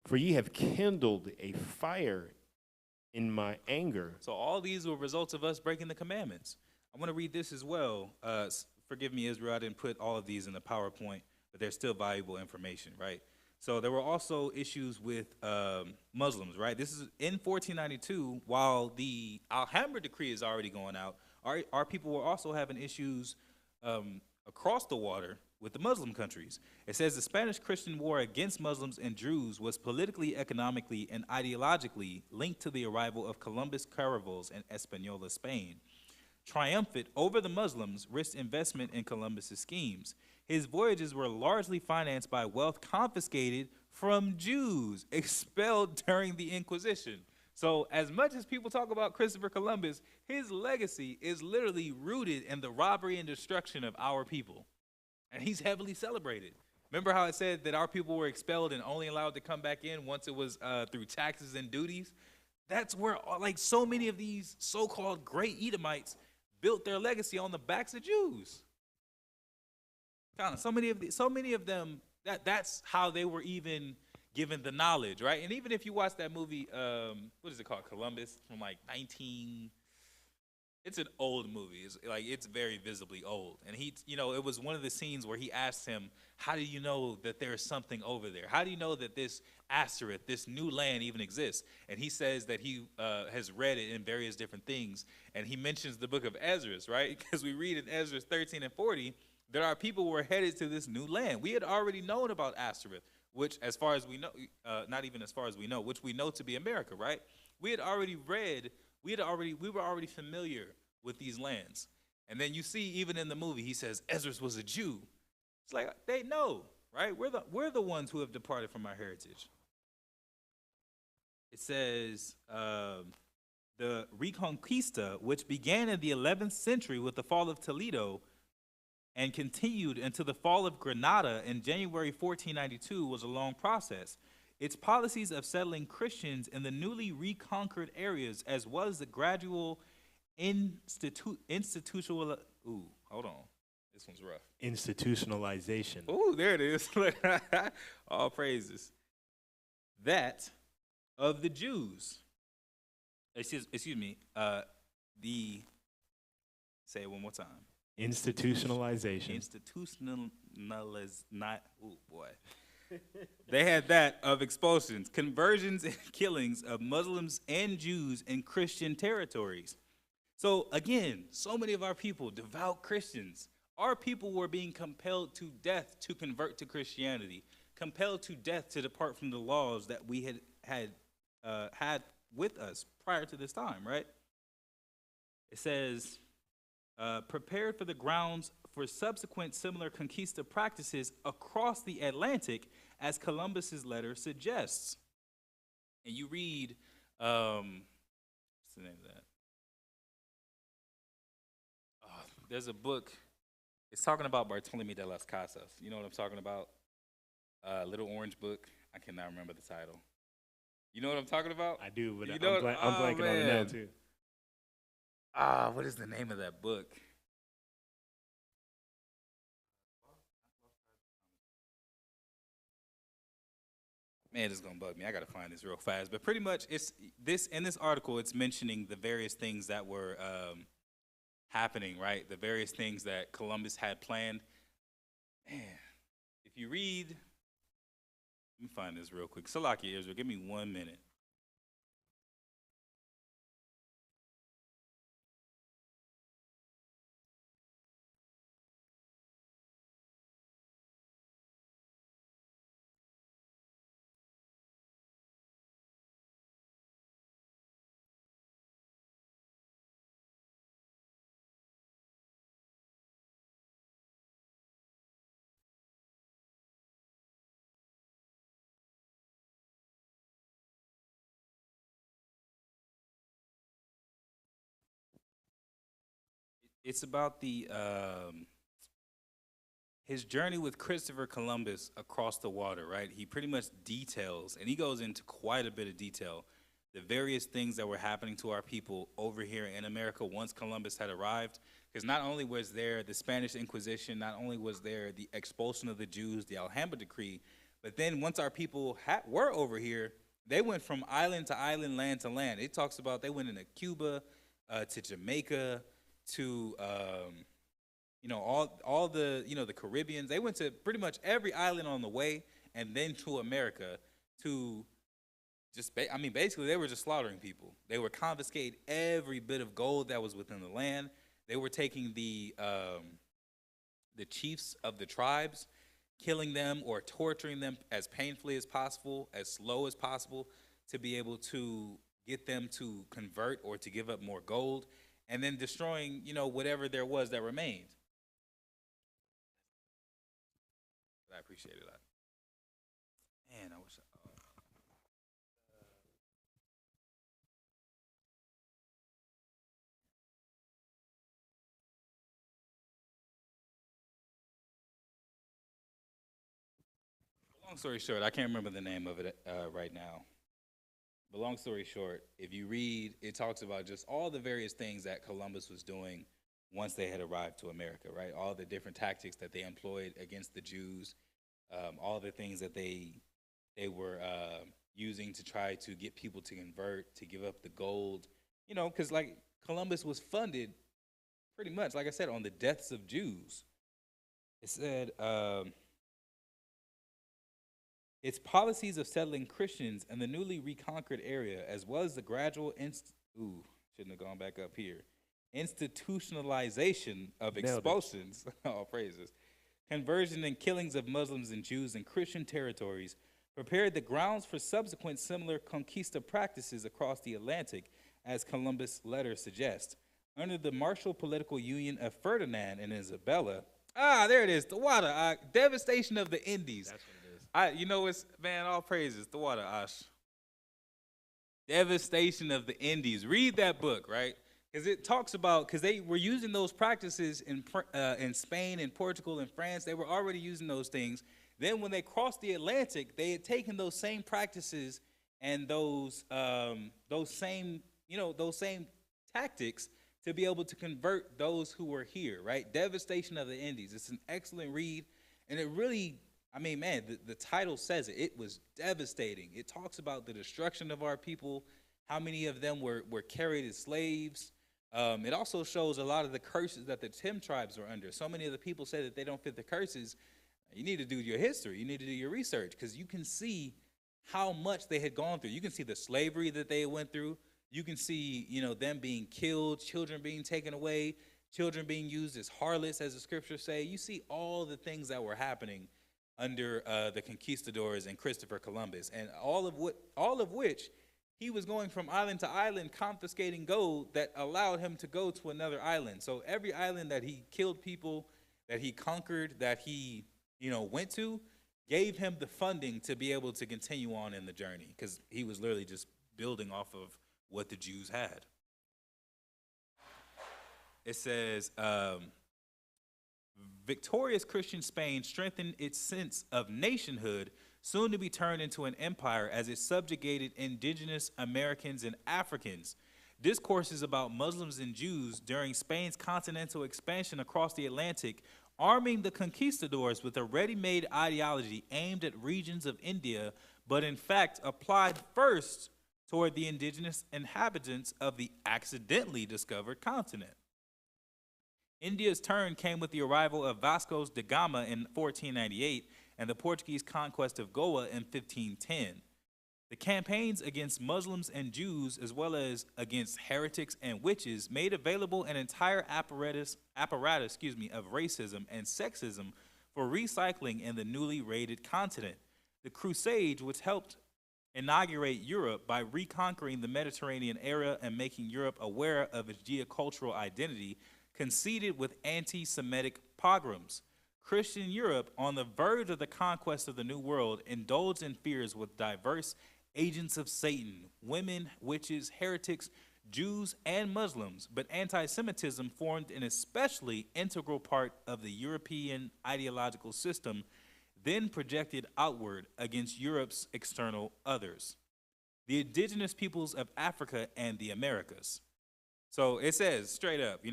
For ye have kindled a fire in my anger. So all these were results of us breaking the commandments. I want to read this as well. Forgive me, Israel, I didn't put all of these in the PowerPoint, but they're still valuable information, right? So there were also issues with Muslims, right? This is in 1492, while the Alhambra Decree is already going out, our people were also having issues across the water with the Muslim countries. It says the Spanish-Christian war against Muslims and Jews was politically, economically, and ideologically linked to the arrival of Columbus caravels in Hispaniola, Spain. triumphant over the Muslims, risked investment in Columbus's schemes. His voyages were largely financed by wealth confiscated from Jews expelled during the Inquisition. So, as much as people talk about Christopher Columbus, his legacy is literally rooted in the robbery and destruction of our people. And he's heavily celebrated. Remember how it said that our people were expelled and only allowed to come back in once it was through taxes and duties? That's where, like, so many of these so-called great Edomites built their legacy on the backs of Jews. So many of them, that's how they were even given the knowledge, right? And even if you watch that movie, what is it called, Columbus, from like it's an old movie. It's very visibly old. And it was one of the scenes where he asked him, how do you know that there's something over there? How do you know that this asteroid, this new land even exists? And he says that he has read it in various different things. And he mentions the book of Ezra, right? Because we read in Ezra 13 and 40 that our people were headed to this new land. We had already known about asteroid, which as far as we know, not even as far as we know, which we know to be America, right? We had already read, we were already familiar with these lands. And then you see, even in the movie, he says Ezra was a Jew. It's like, they know, right? We're the ones who have departed from our heritage. It says, the Reconquista, which began in the 11th century with the fall of Toledo and continued until the fall of Granada in January 1492, was a long process. Its policies of settling Christians in the newly reconquered areas, as well as the gradual institutional. Ooh, hold on. This one's rough. Institutionalization. Ooh, there it is. All praises. That of the Jews. Excuse me. Say it one more time. Institutionalization. Ooh, boy. They had that of expulsions, conversions, and killings of Muslims and Jews in Christian territories. So again, so many of our people, devout Christians, our people were being compelled to death to convert to Christianity, compelled to death to depart from the laws that we had with us prior to this time, right? It says, prepared for the grounds for subsequent similar conquista practices across the Atlantic, as Columbus's letter suggests. And you read, what's the name of that? There's a book. It's talking about Bartolome de las Casas. You know what I'm talking about? Little orange book. I cannot remember the title. You know what I'm talking about? I do, but You I'm, know I'm blanking on it now, man. too. What is the name of that book? Man, it's gonna bug me. I gotta find this real fast. But pretty much, it's this in this article. It's mentioning the various things that were happening, right? The various things that Columbus had planned. Man, if you read, let me find this real quick. Salakia Israel, give me 1 minute. It's about his journey with Christopher Columbus across the water, right? He pretty much details, and he goes into quite a bit of detail, the various things that were happening to our people over here in America once Columbus had arrived. Because not only was there the Spanish Inquisition, not only was there the expulsion of the Jews, the Alhambra Decree, but then once our people were over here, they went from island to island, land to land. It talks about they went into Cuba, to Jamaica, to all the the Caribbeans. They went to pretty much every island on the way, and then to America to just basically they were just slaughtering people. They were confiscating every bit of gold that was within the land. They were taking the chiefs of the tribes, killing them or torturing them as painfully as possible, as slow as possible, to be able to get them to convert or to give up more gold. and then destroying, whatever there was that remained. I appreciate it a lot. Man, I wish. Long story short, I can't remember the name of it right now. But long story short, if you read, it talks about just all the various things that Columbus was doing once they had arrived to America, right? All the different tactics that they employed against the Jews, all the things that they were using to try to get people to convert, to give up the gold, because like Columbus was funded pretty much, like I said, on the deaths of Jews. It said. Its policies of settling Christians in the newly reconquered area, as well as the gradual shouldn't have gone back up here, institutionalization of expulsions, all praises, conversion and killings of Muslims and Jews in Christian territories, prepared the grounds for subsequent similar conquista practices across the Atlantic, as Columbus' letter suggests. Under the martial political union of Ferdinand and Isabella, there it is, the water, devastation of the Indies. That's what it is. It's, man, all praises, the water, Ash. Devastation of the Indies. Read that book, right? Because it talks about, because they were using those practices in Spain and Portugal and France. They were already using those things. Then when they crossed the Atlantic, they had taken those same practices and those same tactics to be able to convert those who were here, right? Devastation of the Indies. It's an excellent read, and it really, man, the title says it. It was devastating. It talks about the destruction of our people, how many of them were carried as slaves. It also shows a lot of the curses that the Tim tribes were under. So many of the people say that they don't fit the curses. You need to do your history. You need to do your research, because you can see how much they had gone through. You can see the slavery that they went through. You can see, them being killed, children being taken away, children being used as harlots, as the scriptures say. You see all the things that were happening under the conquistadors and Christopher Columbus, and all of which he was going from island to island confiscating gold that allowed him to go to another island. So every island that he killed people, that he conquered, that he went to, gave him the funding to be able to continue on in the journey, because he was literally just building off of what the Jews had. It says, victorious Christian Spain strengthened its sense of nationhood, soon to be turned into an empire as it subjugated indigenous Americans and Africans. Discourses about Muslims and Jews during Spain's continental expansion across the Atlantic, arming the conquistadors with a ready-made ideology aimed at regions of India, but in fact applied first toward the indigenous inhabitants of the accidentally discovered continent. India's turn came with the arrival of Vasco da Gama in 1498 and the Portuguese conquest of Goa in 1510. The campaigns against Muslims and Jews, as well as against heretics and witches, made available an entire apparatus of racism and sexism for recycling in the newly raided continent. The Crusades, which helped inaugurate Europe by reconquering the Mediterranean area and making Europe aware of its geocultural identity, conceded with anti-Semitic pogroms. Christian Europe, on the verge of the conquest of the New World, indulged in fears with diverse agents of Satan, women, witches, heretics, Jews, and Muslims, but anti-Semitism formed an especially integral part of the European ideological system, then projected outward against Europe's external others, the indigenous peoples of Africa and the Americas. So it says straight up,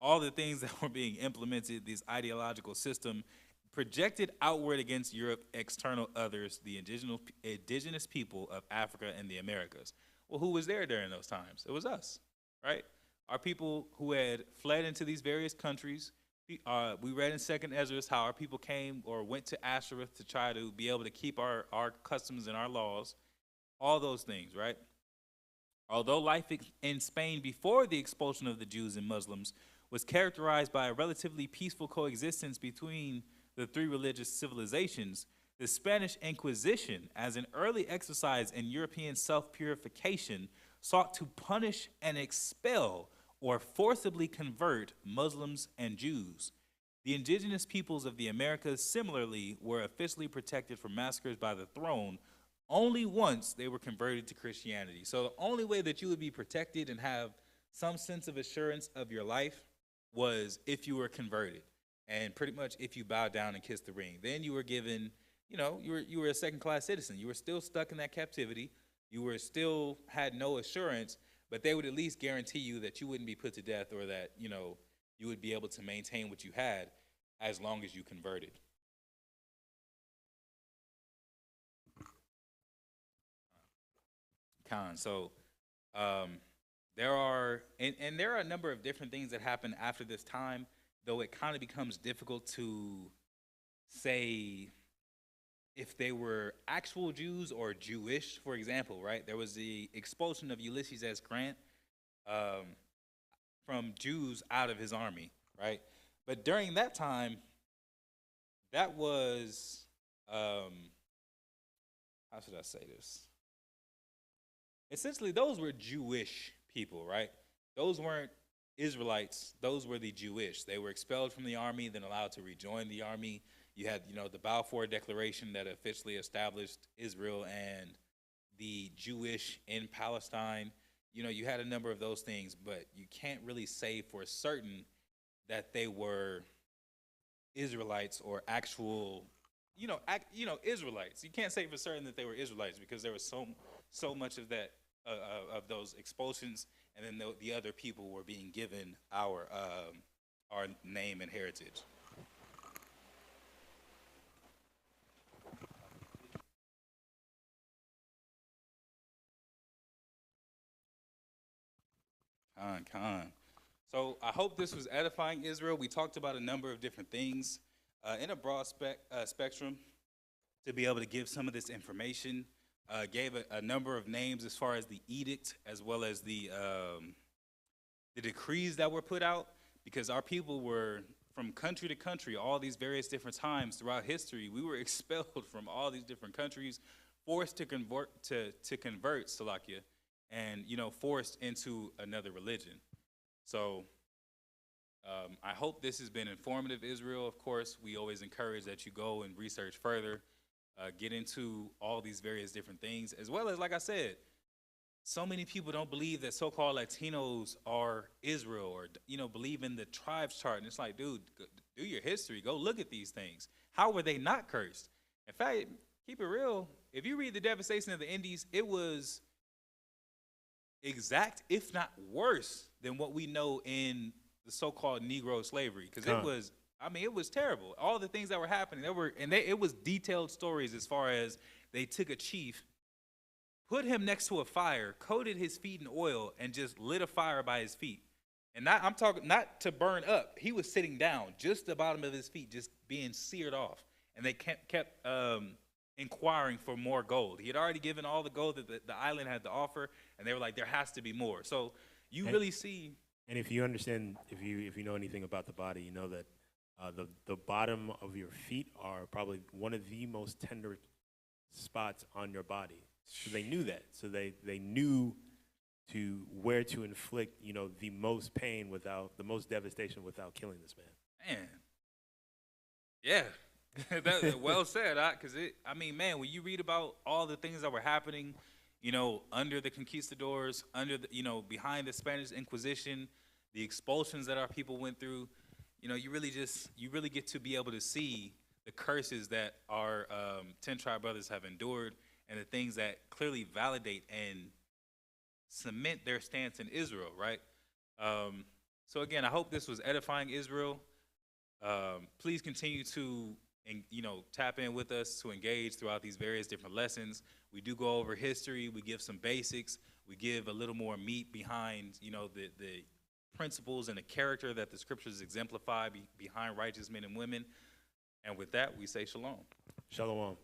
all the things that were being implemented, this ideological system, projected outward against Europe, external others, the indigenous people of Africa and the Americas. Well, who was there during those times? It was us, right? Our people who had fled into these various countries. We read in 2nd Ezra how our people came or went to Ashereth to try to be able to keep our customs and our laws, all those things, right? Although life in Spain before the expulsion of the Jews and Muslims was characterized by a relatively peaceful coexistence between the three religious civilizations, the Spanish Inquisition, as an early exercise in European self-purification, sought to punish and expel or forcibly convert Muslims and Jews. The indigenous peoples of the Americas similarly were officially protected from massacres by the throne only once they were converted to Christianity. So the only way that you would be protected and have some sense of assurance of your life was if you were converted, and pretty much if you bowed down and kissed the ring. Then you were given, you were a second-class citizen. You were still stuck in that captivity. You were still had no assurance, but they would at least guarantee you that you wouldn't be put to death, or that, you would be able to maintain what you had as long as you converted. So there are a number of different things that happen after this time, though it kind of becomes difficult to say if they were actual Jews or Jewish. For example, right, there was the expulsion of Ulysses S. Grant from Jews out of his army, right? But during that time, that was, how should I say this? Essentially, those were Jewish people, right? Those weren't Israelites. Those were the Jewish. They were expelled from the army, then allowed to rejoin the army. You had, the Balfour Declaration that officially established Israel and the Jewish in Palestine. You had a number of those things, but you can't really say for certain that they were Israelites or actual, Israelites. You can't say for certain that they were Israelites, because there was so much of that, of those expulsions, and then the other people were being given our name and heritage. Con. So I hope this was edifying, Israel. We talked about a number of different things in a broad spectrum to be able to give some of this information. Gave a number of names as far as the edict, as well as the decrees that were put out, because our people were from country to country, all these various different times throughout history. We were expelled from all these different countries, forced to convert, Salakia, and forced into another religion. So I hope this has been informative, Israel. Of course, we always encourage that you go and research further. Get into all these various different things, as well as, like I said, so many people don't believe that so-called Latinos are Israel, or believe in the tribes chart. And it's like, dude, do your history. Go look at these things. How were they not cursed? In fact, keep it real. If you read the devastation of the Indies, it was exact, if not worse, than what we know in the so-called Negro slavery, because it was terrible. All the things that were happening, it was detailed stories, as far as they took a chief, put him next to a fire, coated his feet in oil, and just lit a fire by his feet. And I'm talking not to burn up. He was sitting down, just the bottom of his feet, just being seared off. And they kept inquiring for more gold. He had already given all the gold that the island had to offer, and they were like, there has to be more. So really see. And if you understand, if you know anything about the body, you know that the bottom of your feet are probably one of the most tender spots on your body. So they knew that. So they knew where to inflict, the most pain the most devastation without killing this man. Man. Yeah. That's well said, because when you read about all the things that were happening, under the conquistadors, behind the Spanish Inquisition, the expulsions that our people went through, you really get to be able to see the curses that our 10 tribe brothers have endured, and the things that clearly validate and cement their stance in Israel, right? So again, I hope this was edifying, Israel. Please continue to tap in with us to engage throughout these various different lessons. We do go over history. We give some basics. We give a little more meat behind, the principles and the character that the scriptures exemplify behind righteous men and women. And with that, we say shalom. Shalom.